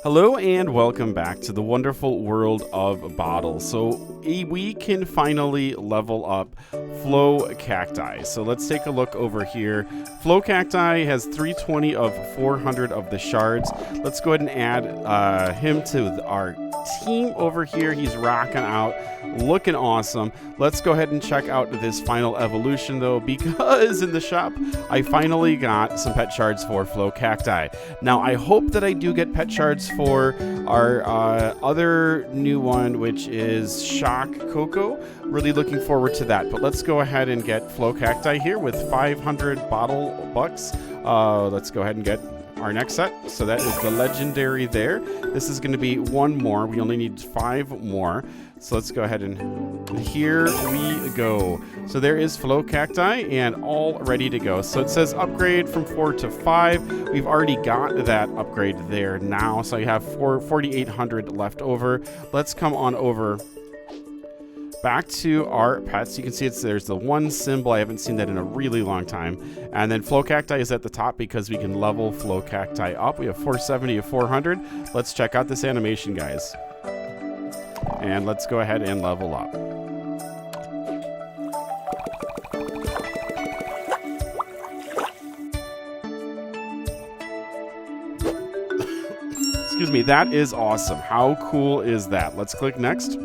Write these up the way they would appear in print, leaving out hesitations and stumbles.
Hello and welcome back to the wonderful world of Boddle. So we can finally level up FlowCacti. So let's take a look over here. FlowCacti has 320 of 400 of the shards. Let's go ahead and add him to our team over here. He's rocking out, looking awesome. Let's go ahead and check out this final evolution though, because in the shop I finally got some pet shards for FlowCacti. Now I hope that I do get pet shards for our other new one, which is Shock Cocoa. Really looking forward to that. But let's go ahead and get FlowCacti here with 500 bottle bucks. Let's go ahead and get our next set. So that is the legendary there. This is going to be one more. We only need 5 more. So let's go ahead and here we go. So there is FlowCacti and all ready to go. So it says upgrade from 4 to 5. We've already got that upgrade there now. So you have 4,800 left over. Let's come on over back to our pets. You can see there's the one symbol. I haven't seen that in a really long time. And then FlowCacti is at the top because we can level FlowCacti up. We have 470 of 400. Let's check out this animation, guys. And let's go ahead and level up. Excuse me, that is awesome. How cool is that? Let's click next.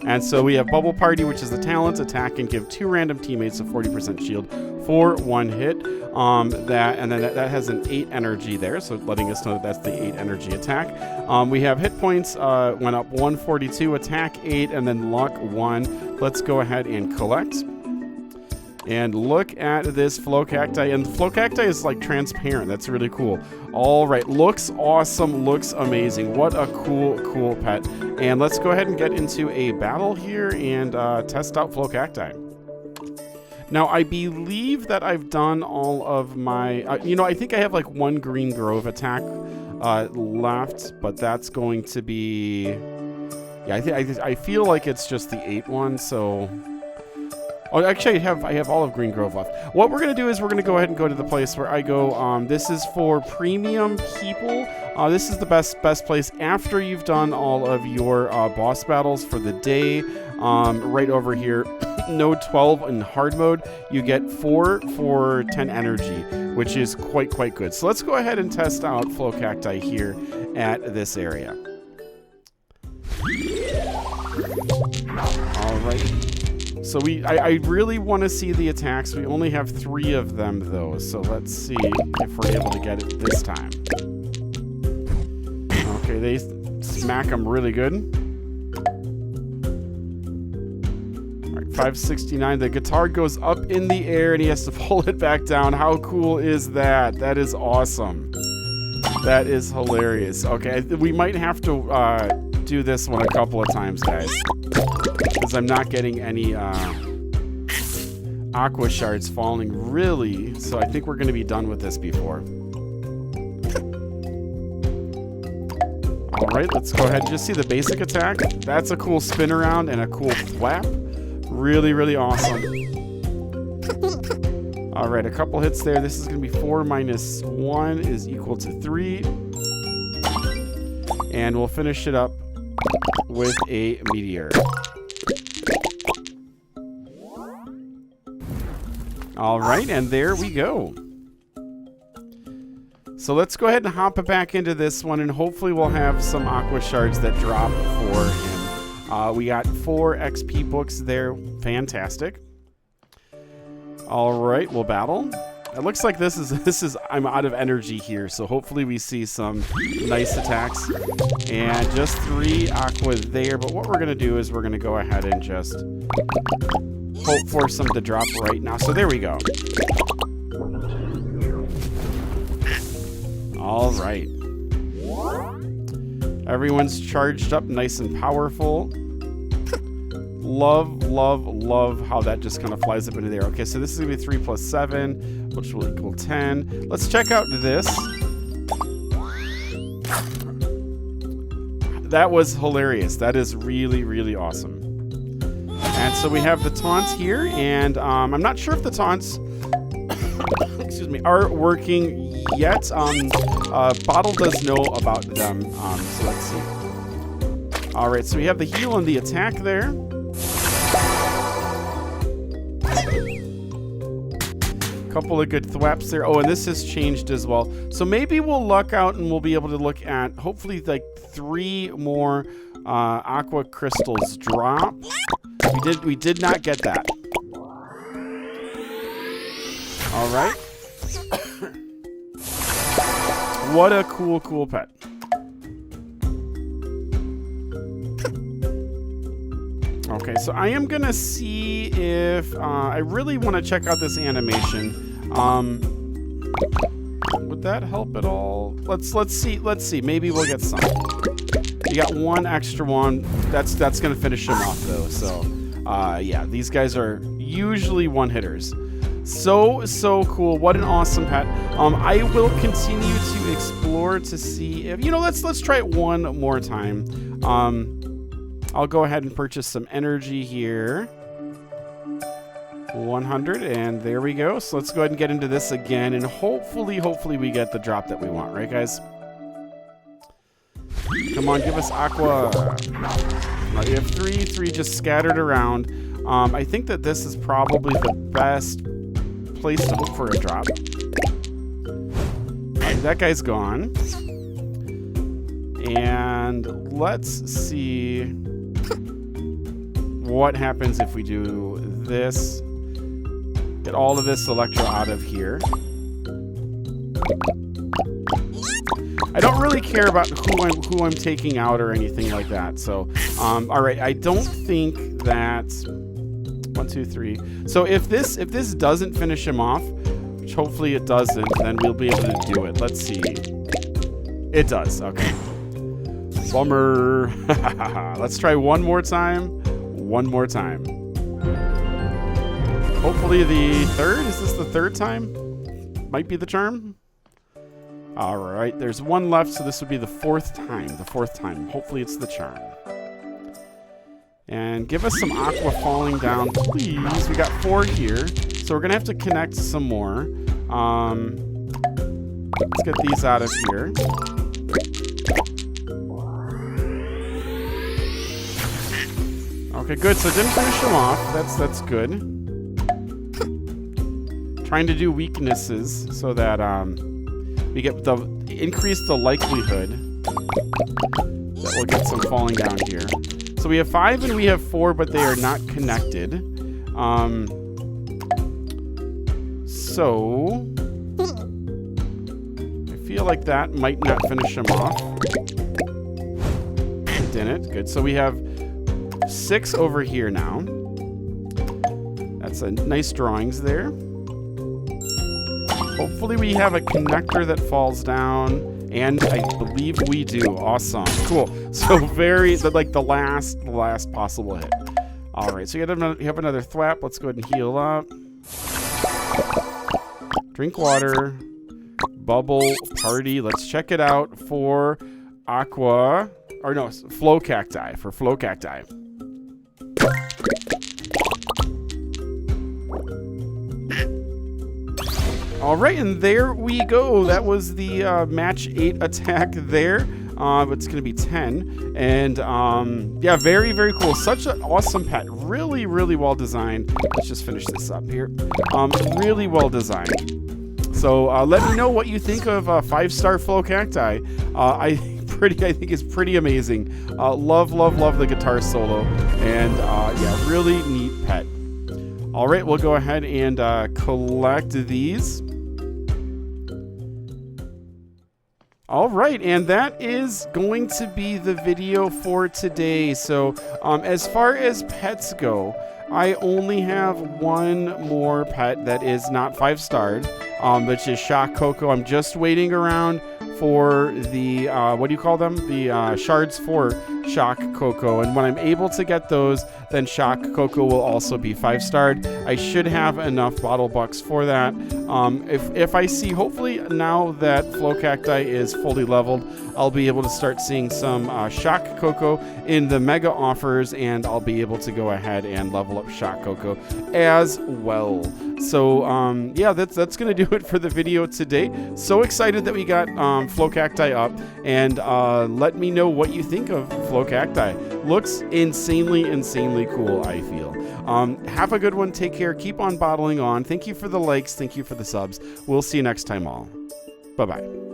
And so we have Bubble Party, which is the talent. Attack and give 2 random teammates a 40% shield for 1 hit. That has an 8 energy there, so letting us know that that's the 8 energy attack. We have hit points went up 142, attack 8, and then luck 1. Let's go ahead and collect. And look at this FlowCacti. And FlowCacti is like transparent. That's really cool. All right. Looks awesome. Looks amazing. What a cool pet. And let's go ahead and get into a battle here and test out FlowCacti. Now, I believe that I've done all of my... I think I have like 1 Green Grove attack left. But that's going to be... Yeah, I feel like it's just the 8 one, so... Oh, actually, I have all of Green Grove left. What we're going to do is we're going to go ahead and go to the place where I go. This is for premium people. This is the best place after you've done all of your boss battles for the day. Right over here, node 12 in hard mode, you get 4 for 10 energy, which is quite good. So let's go ahead and test out FlowCacti here at this area. All right. So I really want to see the attacks. We only have 3 of them though, so let's see if we're able to get it this time. Okay, they smack them really good. All right, 569. The guitar goes up in the air and he has to pull it back down. How cool is that? That is awesome. That is hilarious. Okay, we might have to do this one a couple of times, guys, because I'm not getting any aqua shards falling really, so I think we're going to be done with this before. All right, let's go ahead and just see the basic attack. That's a cool spin around and a cool flap. Really awesome. All right, a couple hits there. This is going to be 4 minus 1 is equal to 3. And we'll finish it up with a meteor. All right, and there we go. So let's go ahead and hop back into this one, and hopefully we'll have some aqua shards that drop for him. We got 4 XP books there. Fantastic. All right, we'll battle. It looks like this is I'm out of energy here, so hopefully we see some nice attacks. And just 3 aqua there, but what we're going to do is we're going to go ahead and just hope for some to drop right now. So there we go. All right. Everyone's charged up nice and powerful. Love how that just kind of flies up into there. Okay, so this is going to be 3 plus 7, which will equal 10. Let's check out this. That was hilarious. That is really awesome. And so we have the taunts here, and I'm not sure if the taunts excuse me, are working yet. Boddle does know about them. So let's see. All right, so we have the heal and the attack there. Couple of good thwaps there. Oh, and this has changed as well. So maybe we'll luck out and we'll be able to look at hopefully like 3 more aqua crystals drop. We did not get that. All right. What a cool pet. Okay, so I am gonna see if I really want to check out this animation. Would that help at all? Let's see. Maybe we'll get some. You got 1 extra one. That's gonna finish him off though. So yeah, these guys are usually one-hitters. So cool. What an awesome pet. I will continue to explore to see if let's try it one more time. I'll go ahead and purchase some energy here. 100, and there we go. So let's go ahead and get into this again, and hopefully we get the drop that we want, right guys? Come on, give us aqua. You have 3 just scattered around. I think that this is probably the best place to look for a drop. That guy's gone. And let's see what happens if we do this. Get all of this electro out of here. I don't really care about who I'm taking out or anything like that. So, all right, I don't think that 1, 2, 3. So if this doesn't finish him off, which hopefully it doesn't, then we'll be able to do it. Let's see. It does. Okay. Bummer. Let's try one more time. Hopefully the third. Is this the third time? Might be the charm. All right, there's 1 left, so this would be the 4th time. Hopefully it's the charm. And give us some aqua falling down, please. We got 4 here, so we're gonna have to connect some more. Let's get these out of here. Okay, good. So it didn't finish them off. That's good. Trying to do weaknesses so that we get increase the likelihood that we'll get some falling down here. So we have 5 and we have 4, but they are not connected. So I feel like that might not finish them off. It didn't. Good. So we have 6 over here now. That's a nice drawings there. Hopefully we have a connector that falls down, and I believe we do. Awesome. Cool. So the last possible hit. All right, so you have another thwap. Let's go ahead and heal up. Drink water. Bubble party. Let's check it out for aqua, or no, FlowCacti, for FlowCacti. All right, and there we go. That was the match 8 attack there. It's going to be 10. And yeah, very, very cool. Such an awesome pet. Really, really well designed. Let's just finish this up here. Really well designed. So let me know what you think of 5-star FlowCacti. I think it's pretty amazing. Love the guitar solo. And yeah, really neat pet. All right, we'll go ahead and collect these. All right, and that is going to be the video for today. So as far as pets go, I only have 1 more pet that is not 5-starred, which is Shock Coco. I'm just waiting around for the, what do you call them? The shards for shock cocoa. And when I'm able to get those, then shock cocoa will also be 5-starred. I should have enough bottle bucks for that. If I see, hopefully now that FlowCacti is fully leveled, I'll be able to start seeing some shock cocoa in the mega offers, and I'll be able to go ahead and level up shock cocoa as well. So yeah, that's gonna do it for the video today. So excited that we got FlowCacti up, and let me know what you think of FlowCacti. Looks insanely cool, I feel. Have a good one. Take care. Keep on bottling on. Thank you for the likes. Thank you for the subs. We'll see you next time all. Bye-bye.